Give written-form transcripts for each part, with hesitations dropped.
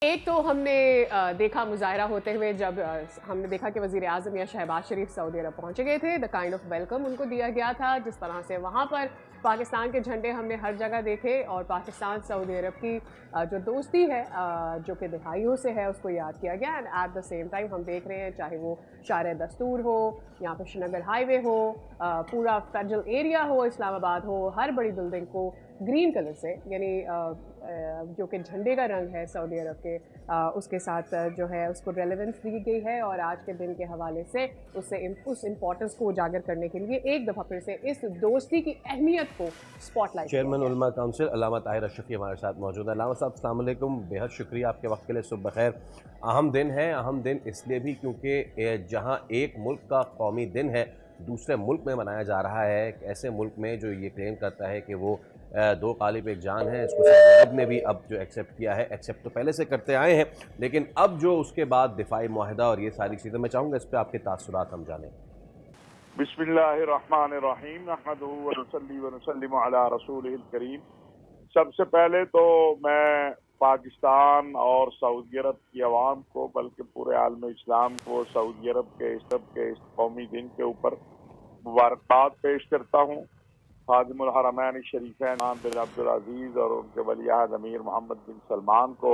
एक तो हमने देखा मुजाहरा होते हुए जब हमने देखा कि वज़ीर आज़म या शहबाज शरीफ सऊदी अरब पहुँच गए थे, द काइंड ऑफ वेलकम उनको दिया गया था, जिस तरह से वहाँ पर पाकिस्तान के झंडे हमने हर जगह देखे और पाकिस्तान सऊदी अरब की जो दोस्ती है जो कि दहाइयों से है, उसको याद किया गया। And at the same time हम देख रहे हैं, चाहे वो शार दस्तूर हो या फिर श्रीनगर हाईवे हो, पूरा फेडरल एरिया हो, इस्लामाबाद हो, हर बड़ी बिल्डिंग को ग्रीन कलर से, यानी जो कि झंडे का रंग है सऊदी अरब के, उसके साथ जो है उसको रेलेवेंस दी गई है। और आज के दिन के हवाले से उस इम्पोर्टेंस को उजागर करने के लिए एक दफ़ा फिर से इस दोस्ती की अहमियत को स्पॉटलाइट। चेयरमैन उलमा काउंसिल अल्लामा ताहिर अशरफी हमारे साथ मौजूद है। अल्लामा साहब अस्सलाम वालेकुम, बेहद शुक्रिया आपके वक्त के लिए। सुबह खैर। अहम दिन है, अहम दिन इसलिए भी क्योंकि जहाँ एक मुल्क का कौमी दिन है दूसरे मुल्क में मनाया जा रहा है, ऐसे मुल्क में जो ये क्लेम करता है कि वो दो कालिब एक जान है, इसको सऊदी अरब ने भी अब जो एक्सेप्ट किया है, एक्सेप्ट तो पहले से करते आए हैं, लेकिन अब जो उसके बाद दिफाई मुआहदा और ये सारी चीज़ें, मैं चाहूँगा इस पर आपके तासुरात हम जानें। बिस्मिल्लाहिर्रहमानिर्रहीम, नहमदुहु व नुसल्ली व नुसल्लिमु अला रसूलिहिल करीम। सबसे पहले तो मैं पाकिस्तान और सऊदी अरब की आवाम को, बल्कि पूरे आलम इस्लाम को सऊदी अरब के इस कौमी दिन के ऊपर मुबारकबाद पेश करता हूँ। खादिमुल हरमैन शरीफैन बिन अब्दुल अजीज और उनके वलीअहद अमीर मोहम्मद बिन सलमान को,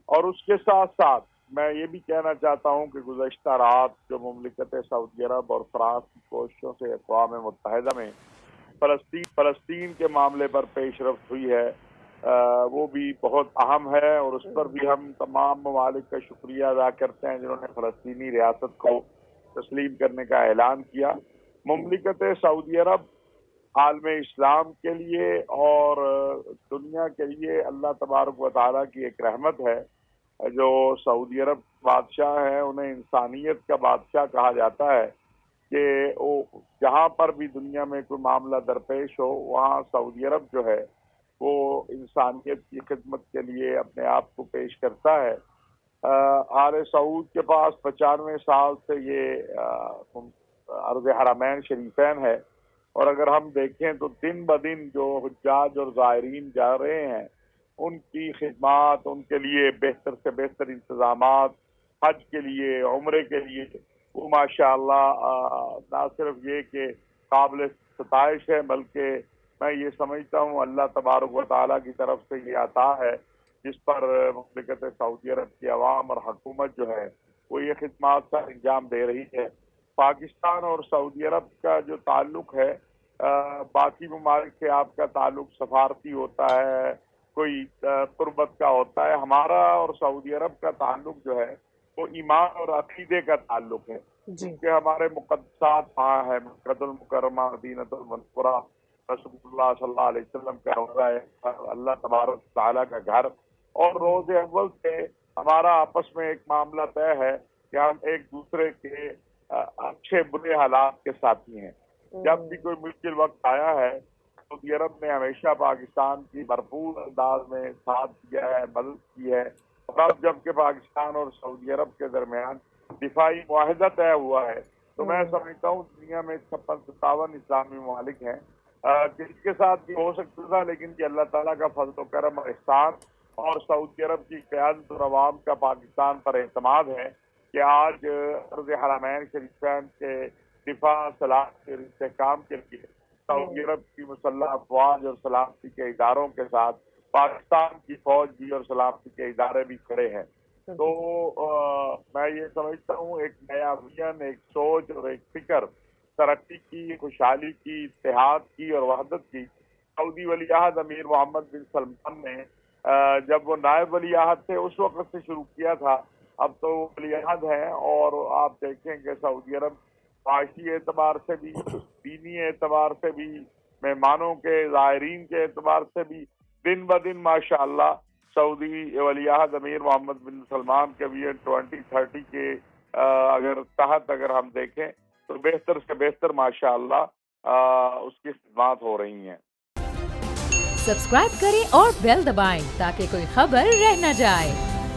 और उसके साथ साथ मैं ये भी कहना चाहता हूँ कि गुज़श्ता रात जो मुमलिकत सऊदी अरब और फ्रांस की कोशिशों से अक़वाम मुत्तहिदा में फ़लस्तीन के मामले पर पेशरफ्त हुई है, वो भी बहुत अहम है, और उस पर भी हम तमाम ममालिक का शुक्रिया अदा करते हैं जिन्होंने फ़लस्तीनी रियासत को तस्लीम करने का ऐलान किया। मुमलिकत सऊदी अरब आलम इस्लाम के लिए और दुनिया के लिए अल्लाह तबारक व तआला की एक रहमत है। जो सऊदी अरब बादशाह हैं, उन्हें इंसानियत का बादशाह कहा जाता है कि वो जहाँ पर भी दुनिया में कोई मामला दरपेश हो, वहाँ सऊदी अरब जो है वो इंसानियत की खिदमत के लिए अपने आप को पेश करता है। आले सऊद के पास 95 साल से ये अर्ज़ हरमैन शरीफैन है, और अगर हम देखें तो दिन ब दिन जो हुज्जाज और ज़ायरीन जा रहे हैं, उनकी खिदमात, उनके लिए बेहतर से बेहतर इंतज़ामात, हज के लिए, उम्रे के लिए, वो माशाअल्लाह ना सिर्फ ये कि काबिल सताइश है, बल्कि मैं ये समझता हूँ अल्लाह तबारक व तआला की तरफ से ये अता है, जिस पर मुमलिकत सऊदी अरब की आवाम और हुकूमत जो है वो ये खिदमात का अंजाम दे रही है। पाकिस्तान और सऊदी अरब का जो ताल्लुक है, बाकी ममालिक से आपका ताल्लुक सफारती होता है, कोई कुर्बत का होता है। हमारा और सऊदी अरब का ताल्लुक जो है वो ईमान और अकीदे का ताल्लुक है, क्योंकि हमारे मुक़द्दसात वहाँ है। मक्कतुल मुकर्रमा, मदीनतुल मुनव्वरा, रसूलुल्लाह सल्लल्लाहु अलैहि वसल्लम का रोज़ा है, अल्लाह तबारक व तआला का घर, और रोज़े अव्वल से हमारा आपस में एक मामला तय है कि हम एक दूसरे के अच्छे बुरे हालात के साथी हैं। जब भी कोई मुश्किल वक्त आया है, सऊदी अरब ने हमेशा पाकिस्तान की भरपूर अंदाज में साथ दिया है, मदद की है। और अब जबकि पाकिस्तान और सऊदी अरब के दरमियान दिफाई मुआहदा तय हुआ है, तो मैं समझता हूँ दुनिया में 56-57 इस्लामी ममालिक हैं जिसके साथ भी हो सकता था, लेकिन कि अल्लाह ताला का फजल करम और इहसान और सऊदी अरब की क़यादत और अवाम का पाकिस्तान पर एतमाद है कि आज अर्ज़ हरमैन शरीफैन के दिफा, सलाह के इस्तेहकाम के लिए सऊदी अरब की मुसल्लह अफ़वाज और सलामती के इदारों के साथ पाकिस्तान की फौज भी और सलामती के इदारे भी खड़े हैं। तो मैं ये समझता हूँ एक नया विजन, एक सोच और एक फिक्र तरक्की की, खुशहाली की, इत्तेहाद की और वहदत की सऊदी वलीअहद अमीर मोहम्मद बिन सलमान ने जब वो नायब वलीअहद थे उस वक्त से शुरू किया था। अब तो वलीअहद हैं, और आप देखेंगे सऊदी अरब माशी एतबार से भी, दीनी एतबार से भी, मेहमानों के, ज़ायरीन के एतबार से भी दिन ब दिन माशाअल्लाह सऊदी वलीअहद अमीर मोहम्मद बिन सलमान के विजन 2030 के तहत अगर हम देखें तो बेहतर से बेहतर माशाअल्लाह उसकी खिदमात हो रही हैं। सब्सक्राइब करें और बेल दबाएं ताकि कोई खबर रह न जाए।